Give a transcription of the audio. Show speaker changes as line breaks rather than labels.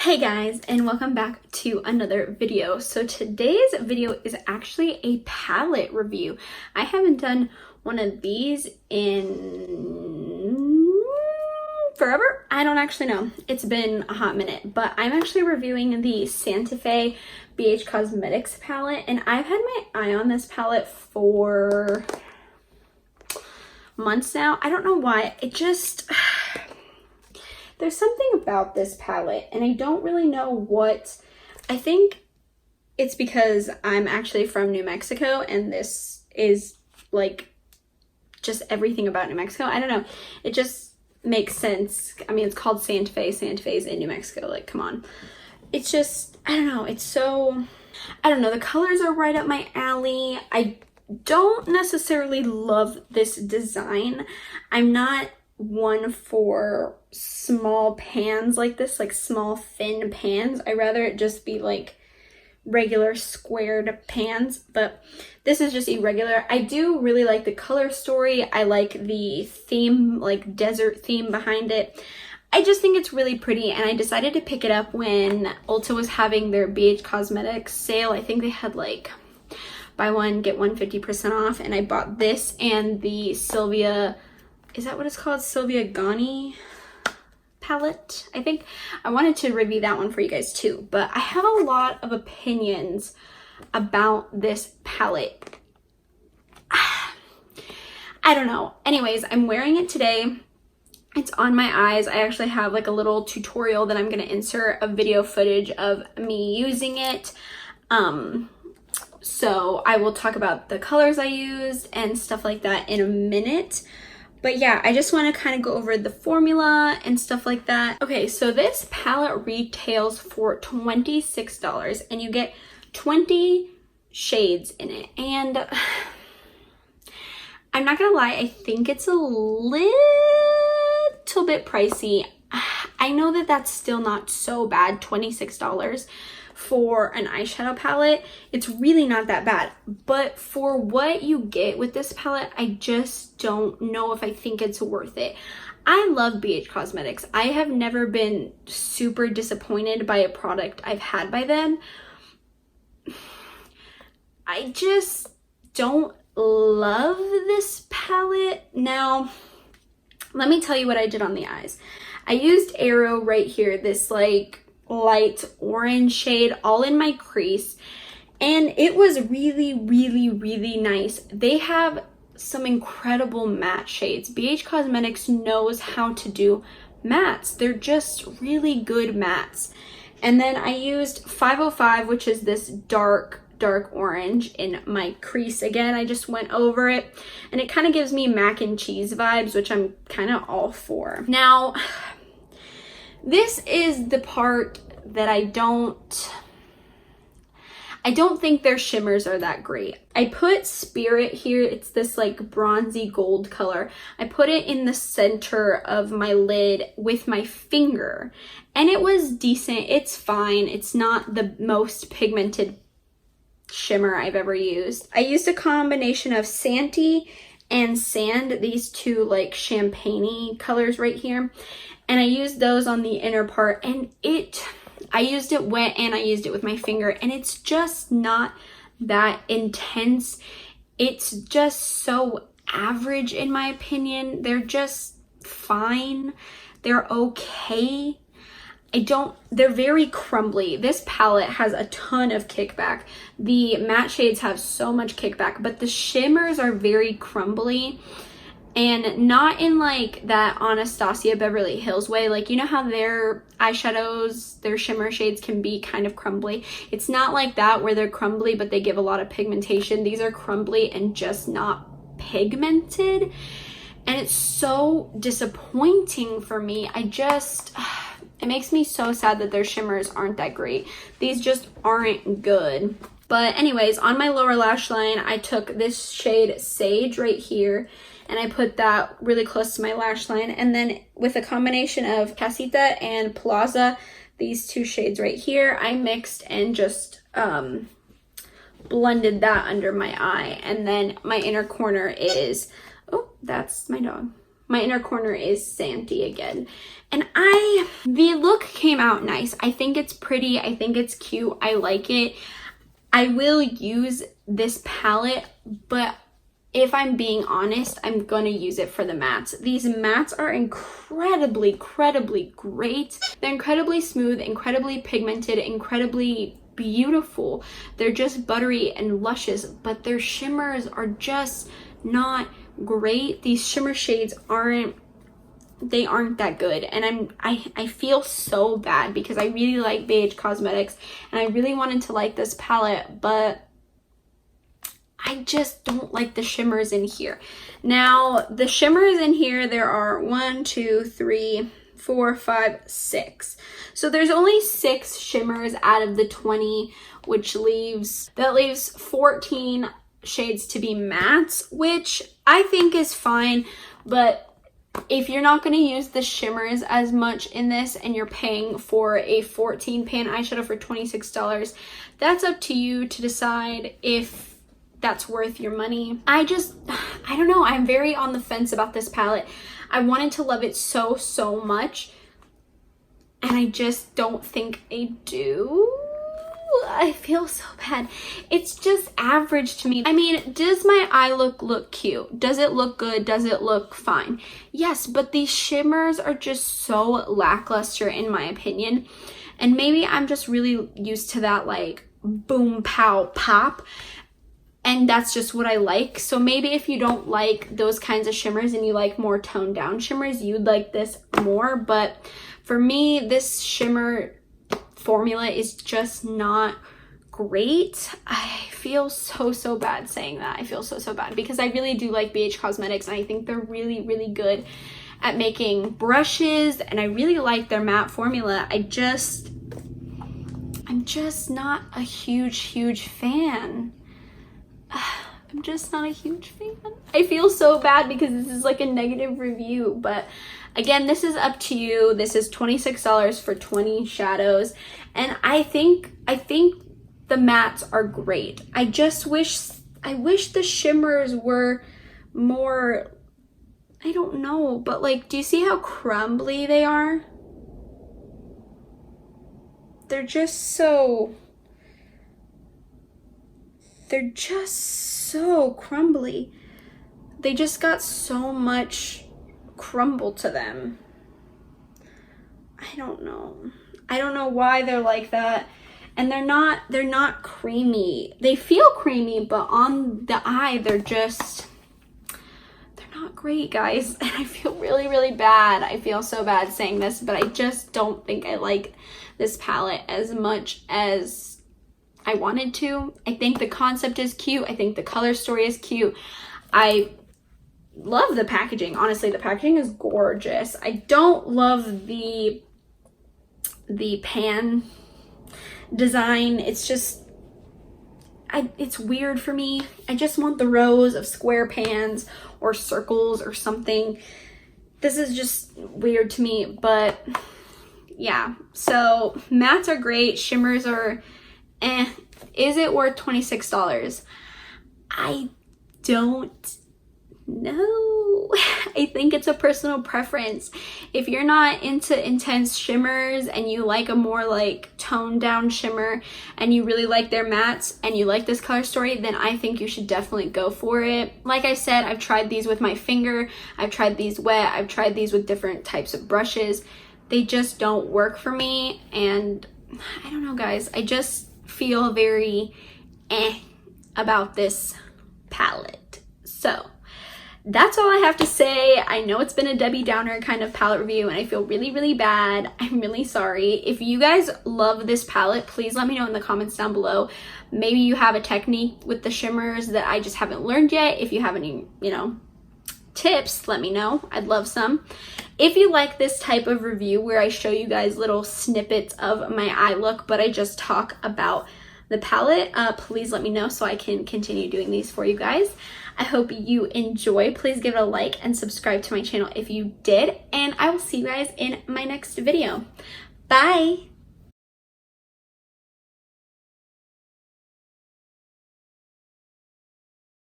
Hey guys, and welcome back to another video. So today's video is actually a palette review. I haven't done one of these in forever. I don't actually know. It's been a hot minute, but I'm actually reviewing the Sante BH Cosmetics palette, and I've had my eye on this palette for months now. I don't know why. There's something about this palette, and I don't really know what. I think it's because I'm actually from New Mexico, and this is like just everything about New Mexico. I don't know. It just makes sense. I mean, it's called Sante Fe. Sante Fe is in New Mexico. Like, come on. It's just, I don't know. It's so, I don't know. The colors are right up my alley. I don't necessarily love this design. I'm not one for small pans like this, like small thin pans. I rather it just be like regular squared pans, but this is just irregular. I do really like the color story. I like the theme, like desert theme behind it. I just think it's really pretty, and I decided to pick it up when Ulta was having their BH Cosmetics sale. I think they had like buy one get one 50% off, and I bought this and the Sylvia, is that what it's called? Sylvia Gani palette, I think. I wanted to review that one for you guys too, but I have a lot of opinions about this palette. I don't know. Anyways, I'm wearing it today. It's on my eyes. I actually have like a little tutorial that I'm going to insert a video footage of me using it. So I will talk about the colors I used and stuff like that in a minute. But yeah, I just want to kind of go over the formula and stuff like that. Okay, so this palette retails for $26, and you get 20 shades in it. And I'm not gonna lie, I think it's a little bit pricey. I know that that's still not so bad, $26 for an eyeshadow palette. It's really not that bad, but for what you get with this palette, I just don't know if I think it's worth it. I love BH Cosmetics. I have never been super disappointed by a product I've had by them. I just don't love this palette. Now, let me tell you what I did on the eyes. I used Arrow right here, this like light orange shade all in my crease, and it was really nice. They have some incredible matte shades. BH Cosmetics knows how to do mattes. They're just really good mattes. And then I used 505, which is this dark orange in my crease. Again, I just went over it, and it kind of gives me mac and cheese vibes, which I'm kind of all for. Now, this is the part that I don't think their shimmers are that great. I put Spirit here. It's this like bronzy gold color. I put it in the center of my lid with my finger, and it was decent. It's fine. It's not the most pigmented shimmer I've ever used. I used a combination of Sante and Sand, these two like champagne-y colors right here, and I used those on the inner part, and I used it wet and I used it with my finger, and it's just not that intense. It's just so average in my opinion. They're just fine. They're okay. They're very crumbly. This palette has a ton of kickback. The matte shades have so much kickback, but the shimmers are very crumbly. And not in like that Anastasia Beverly Hills way. Like, you know how their eyeshadows, their shimmer shades can be kind of crumbly. It's not like that where they're crumbly, but they give a lot of pigmentation. These are crumbly and just not pigmented. And it's so disappointing for me. It makes me so sad that their shimmers aren't that great. These just aren't good. But anyways, on my lower lash line, I took this shade Sage right here, and I put that really close to my lash line. And then with a combination of Casita and Plaza, these two shades right here, I mixed and just blended that under my eye. And then my inner corner is, oh, that's my dog. My inner corner is Sante again. And the look came out nice. I think it's pretty. I think it's cute. I like it. I will use this palette, but if I'm being honest, I'm gonna use it for the mattes. These mattes are incredibly great. They're incredibly smooth, incredibly pigmented, incredibly beautiful. They're just buttery and luscious, but their shimmers are just not great. These shimmer shades aren't that good, and I feel so bad because I really like BH Cosmetics and I really wanted to like this palette, but I just don't like the shimmers in here. Now, the shimmers in here, there are 1, 2, 3, 4, 5, 6. So there's only 6 shimmers out of the 20, which leaves 14 shades to be mattes, which I think is fine, but if you're not going to use the shimmers as much in this and you're paying for a 14 pan eyeshadow for $26, that's up to you to decide if that's worth your money. I don't know. I'm very on the fence about this palette. I wanted to love it so much, and I just don't think I do. I feel so bad. It's just average to me. I mean, does my eye look cute? Does it look good? Does it look fine? Yes, but these shimmers are just so lackluster in my opinion. And maybe I'm just really used to that like boom, pow, pop. And that's just what I like. So maybe if you don't like those kinds of shimmers and you like more toned down shimmers, you'd like this more. But for me, this shimmer formula is just not great. I feel so bad saying that. I feel so bad because I really do like BH Cosmetics and I think they're really good at making brushes and I really like their matte formula. I'm just not a huge fan. I'm just not a huge fan. I feel so bad because this is like a negative review, but again, this is up to you. This is $26 for 20 shadows, and I think the mattes are great. I wish the shimmers were more, I don't know, but like, do you see how crumbly they are? They're just so crumbly. They just got so much crumble to them. I don't know why they're like that. And they're not creamy. They feel creamy, but on the eye they're not great, guys. And I feel really bad. I feel so bad saying this, but I just don't think I like this palette as much as I wanted to. I think the concept is cute. I think the color story is cute. I love the packaging. Honestly, the packaging is gorgeous. I don't love the pan design. It's just, it's weird for me. I just want the rows of square pans or circles or something. This is just weird to me, but yeah. So mattes are great. Shimmers are Is it worth $26? I don't know. I think it's a personal preference. If you're not into intense shimmers and you like a more like toned down shimmer and you really like their mattes and you like this color story, then I think you should definitely go for it. Like I said, I've tried these with my finger. I've tried these wet. I've tried these with different types of brushes. They just don't work for me. And I don't know, guys. I just feel very about this palette. So that's all I have to say. I know it's been a Debbie Downer kind of palette review and I feel really bad. I'm really sorry. If you guys love this palette, please let me know in the comments down below. Maybe you have a technique with the shimmers that I just haven't learned yet. If you have any, tips, let me know. I'd love some. If you like this type of review where I show you guys little snippets of my eye look, but I just talk about the palette, please let me know so I can continue doing these for you guys. I hope you enjoy. Please give it a like and subscribe to my channel if you did, and I will see you guys in my next video. Bye!